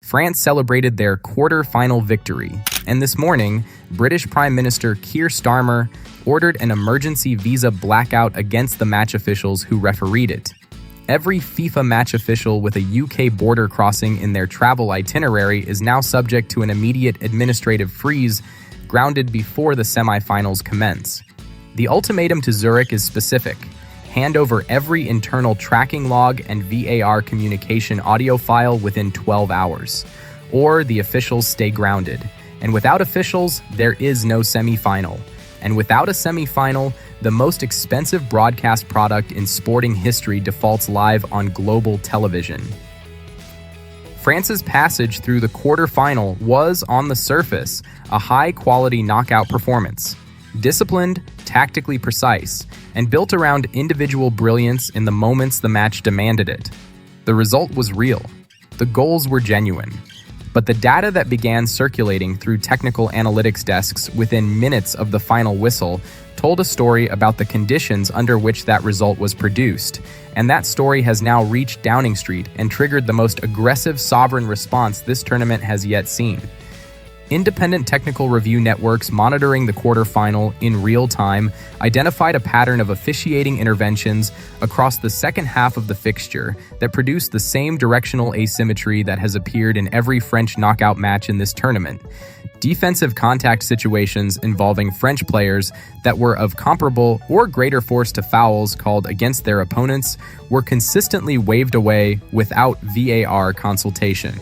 France celebrated their quarter-final victory, and this morning, British Prime Minister Keir Starmer ordered an emergency visa blackout against the match officials who refereed it. Every FIFA match official with a UK border crossing in their travel itinerary is now subject to an immediate administrative freeze, grounded before the semi-finals commence. The ultimatum to Zurich is specific. Hand over every internal tracking log and VAR communication audio file within 12 hours, or the officials stay grounded. And without officials, there is no semi-final. And without a semi-final, the most expensive broadcast product in sporting history defaults live on global television. France's passage through the quarter-final was, on the surface, a high-quality knockout performance. Disciplined, tactically precise, and built around individual brilliance in the moments the match demanded it. The result was real. The goals were genuine. But the data that began circulating through technical analytics desks within minutes of the final whistle told a story about the conditions under which that result was produced, and that story has now reached Downing Street and triggered the most aggressive sovereign response this tournament has yet seen. Independent technical review networks monitoring the quarterfinal in real time identified a pattern of officiating interventions across the second half of the fixture that produced the same directional asymmetry that has appeared in every French knockout match in this tournament. Defensive contact situations involving French players that were of comparable or greater force to fouls called against their opponents were consistently waved away without VAR consultation.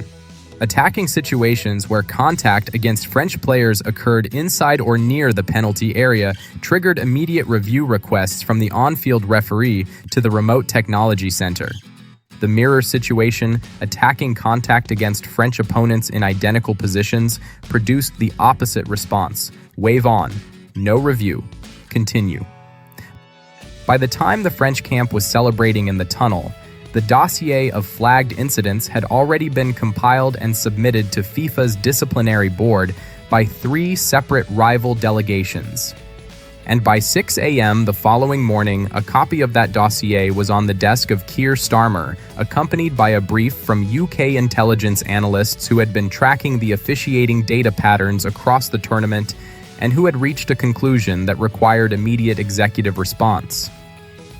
Attacking situations where contact against French players occurred inside or near the penalty area triggered immediate review requests from the on-field referee to the remote technology center. The mirror situation, attacking contact against French opponents in identical positions, produced the opposite response. Wave on. No review. Continue. By the time the French camp was celebrating in the tunnel, the dossier of flagged incidents had already been compiled and submitted to FIFA's disciplinary board by 3 separate rival delegations. And by 6 a.m. the following morning, a copy of that dossier was on the desk of Keir Starmer, accompanied by a brief from UK intelligence analysts who had been tracking the officiating data patterns across the tournament and who had reached a conclusion that required immediate executive response.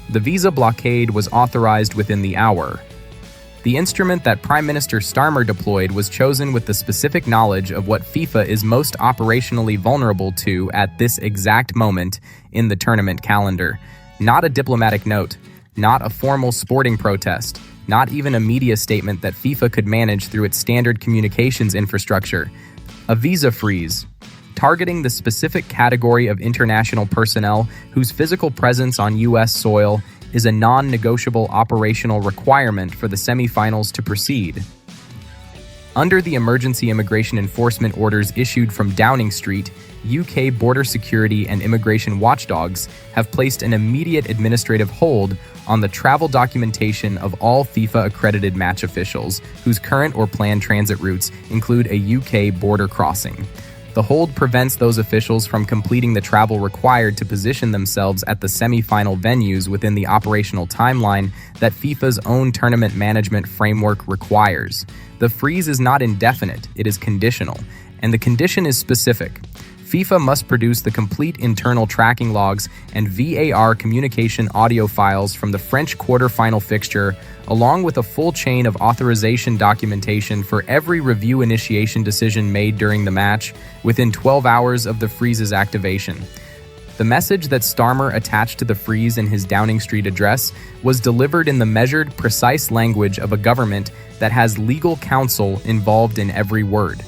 The visa blockade was authorized within the hour. The instrument that Prime Minister Starmer deployed was chosen with the specific knowledge of what FIFA is most operationally vulnerable to at this exact moment in the tournament calendar. Not a diplomatic note, not a formal sporting protest, not even a media statement that FIFA could manage through its standard communications infrastructure. A visa freeze, targeting the specific category of international personnel whose physical presence on U.S. soil is a non-negotiable operational requirement for the semifinals to proceed. Under the emergency immigration enforcement orders issued from Downing Street, UK border security and immigration watchdogs have placed an immediate administrative hold on the travel documentation of all FIFA-accredited match officials whose current or planned transit routes include a UK border crossing. The hold prevents those officials from completing the travel required to position themselves at the semi-final venues within the operational timeline that FIFA's own tournament management framework requires. The freeze is not indefinite, it is conditional, and the condition is specific. FIFA must produce the complete internal tracking logs and VAR communication audio files from the French quarter-final fixture, along with a full chain of authorization documentation for every review initiation decision made during the match within 12 hours of the freeze's activation. The message that Starmer attached to the freeze in his Downing Street address was delivered in the measured, precise language of a government that has legal counsel involved in every word.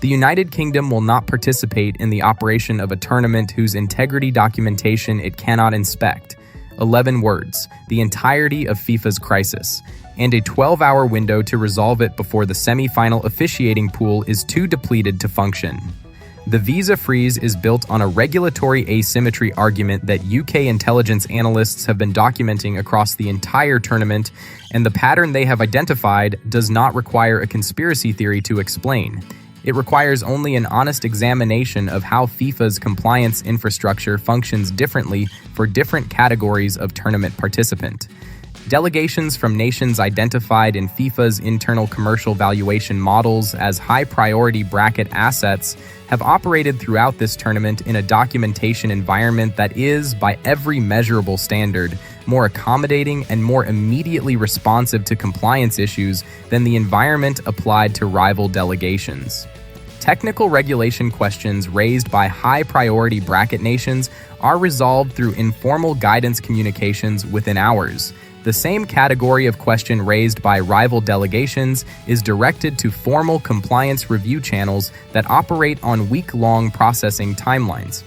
The United Kingdom will not participate in the operation of a tournament whose integrity documentation it cannot inspect. 11 words, the entirety of FIFA's crisis, and a 12-hour window to resolve it before the semi-final officiating pool is too depleted to function. The visa freeze is built on a regulatory asymmetry argument that UK intelligence analysts have been documenting across the entire tournament, and the pattern they have identified does not require a conspiracy theory to explain. It requires only an honest examination of how FIFA's compliance infrastructure functions differently for different categories of tournament participant. Delegations from nations identified in FIFA's internal commercial valuation models as high-priority bracket assets have operated throughout this tournament in a documentation environment that is, by every measurable standard, more accommodating and more immediately responsive to compliance issues than the environment applied to rival delegations. Technical regulation questions raised by high-priority bracket nations are resolved through informal guidance communications within hours. The same category of question raised by rival delegations is directed to formal compliance review channels that operate on week-long processing timelines.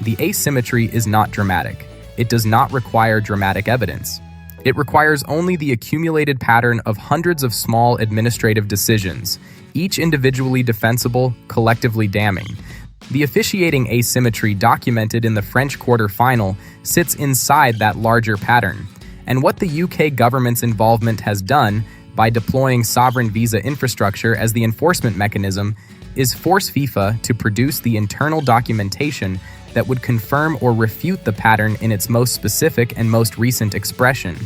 The asymmetry is not dramatic. It does not require dramatic evidence. It requires only the accumulated pattern of hundreds of small administrative decisions, each individually defensible, collectively damning. The officiating asymmetry documented in the French quarter-final sits inside that larger pattern. And what the UK government's involvement has done by deploying sovereign visa infrastructure as the enforcement mechanism is force FIFA to produce the internal documentation that would confirm or refute the pattern in its most specific and most recent expression.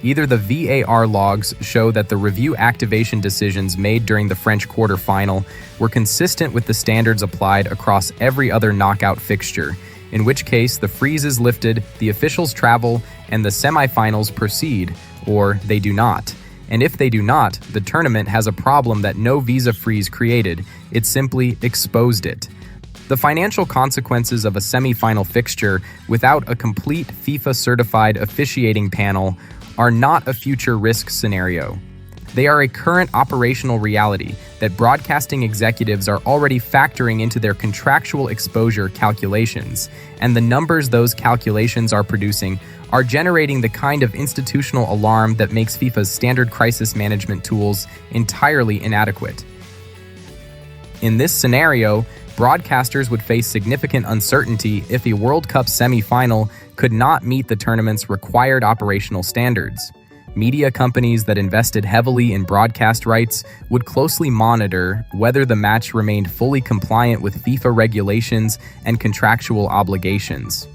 Either the VAR logs show that the review activation decisions made during the French quarter-final were consistent with the standards applied across every other knockout fixture, in which case the freeze is lifted, the officials travel, and the semifinals proceed, or they do not. And if they do not, the tournament has a problem that no visa freeze created. It simply exposed it. The financial consequences of a semifinal fixture without a complete FIFA-certified officiating panel are not a future risk scenario. They are a current operational reality that broadcasting executives are already factoring into their contractual exposure calculations, and the numbers those calculations are producing are generating the kind of institutional alarm that makes FIFA's standard crisis management tools entirely inadequate. In this scenario, broadcasters would face significant uncertainty if a World Cup semi-final could not meet the tournament's required operational standards. Media companies that invested heavily in broadcast rights would closely monitor whether the match remained fully compliant with FIFA regulations and contractual obligations.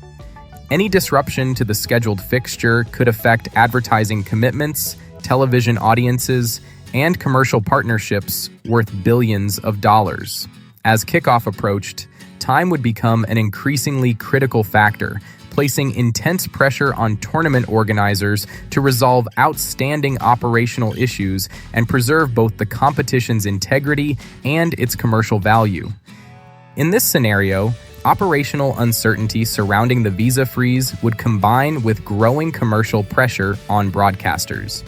Any disruption to the scheduled fixture could affect advertising commitments, television audiences, and commercial partnerships worth billions of dollars. As kickoff approached, time would become an increasingly critical factor, placing intense pressure on tournament organizers to resolve outstanding operational issues and preserve both the competition's integrity and its commercial value. In this scenario, operational uncertainty surrounding the visa freeze would combine with growing commercial pressure on broadcasters.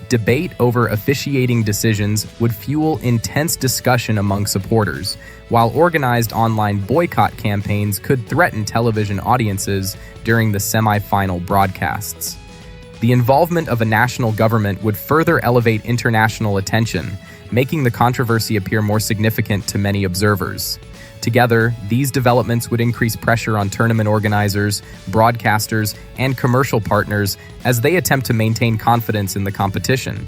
Debate over officiating decisions would fuel intense discussion among supporters, while organized online boycott campaigns could threaten television audiences during the semi-final broadcasts. The involvement of a national government would further elevate international attention, making the controversy appear more significant to many observers. Together, these developments would increase pressure on tournament organizers, broadcasters, and commercial partners as they attempt to maintain confidence in the competition.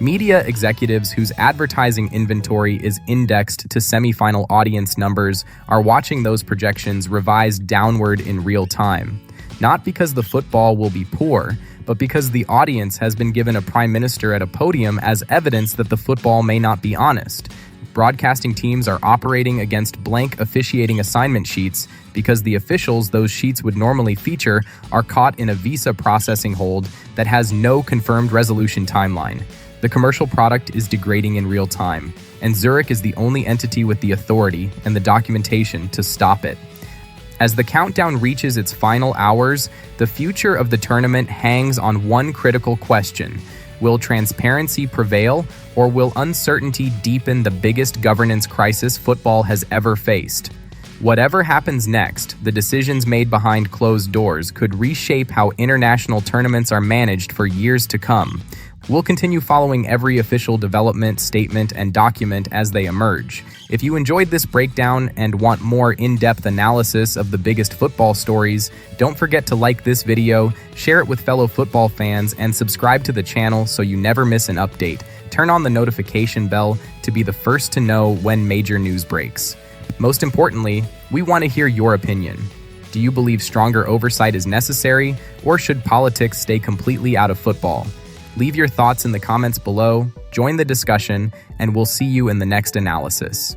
Media executives whose advertising inventory is indexed to semifinal audience numbers are watching those projections revised downward in real time, not because the football will be poor, but because the audience has been given a prime minister at a podium as evidence that the football may not be honest. Broadcasting teams are operating against blank officiating assignment sheets because the officials those sheets would normally feature are caught in a visa processing hold that has no confirmed resolution timeline. The commercial product is degrading in real time, and Zurich is the only entity with the authority and the documentation to stop it. As the countdown reaches its final hours, the future of the tournament hangs on one critical question. Will transparency prevail, or will uncertainty deepen the biggest governance crisis football has ever faced? Whatever happens next, the decisions made behind closed doors could reshape how international tournaments are managed for years to come. We'll continue following every official development, statement, and document as they emerge. If you enjoyed this breakdown and want more in-depth analysis of the biggest football stories, don't forget to like this video, share it with fellow football fans, and subscribe to the channel so you never miss an update. Turn on the notification bell to be the first to know when major news breaks. Most importantly, we want to hear your opinion. Do you believe stronger oversight is necessary, or should politics stay completely out of football? Leave your thoughts in the comments below, join the discussion, and we'll see you in the next analysis.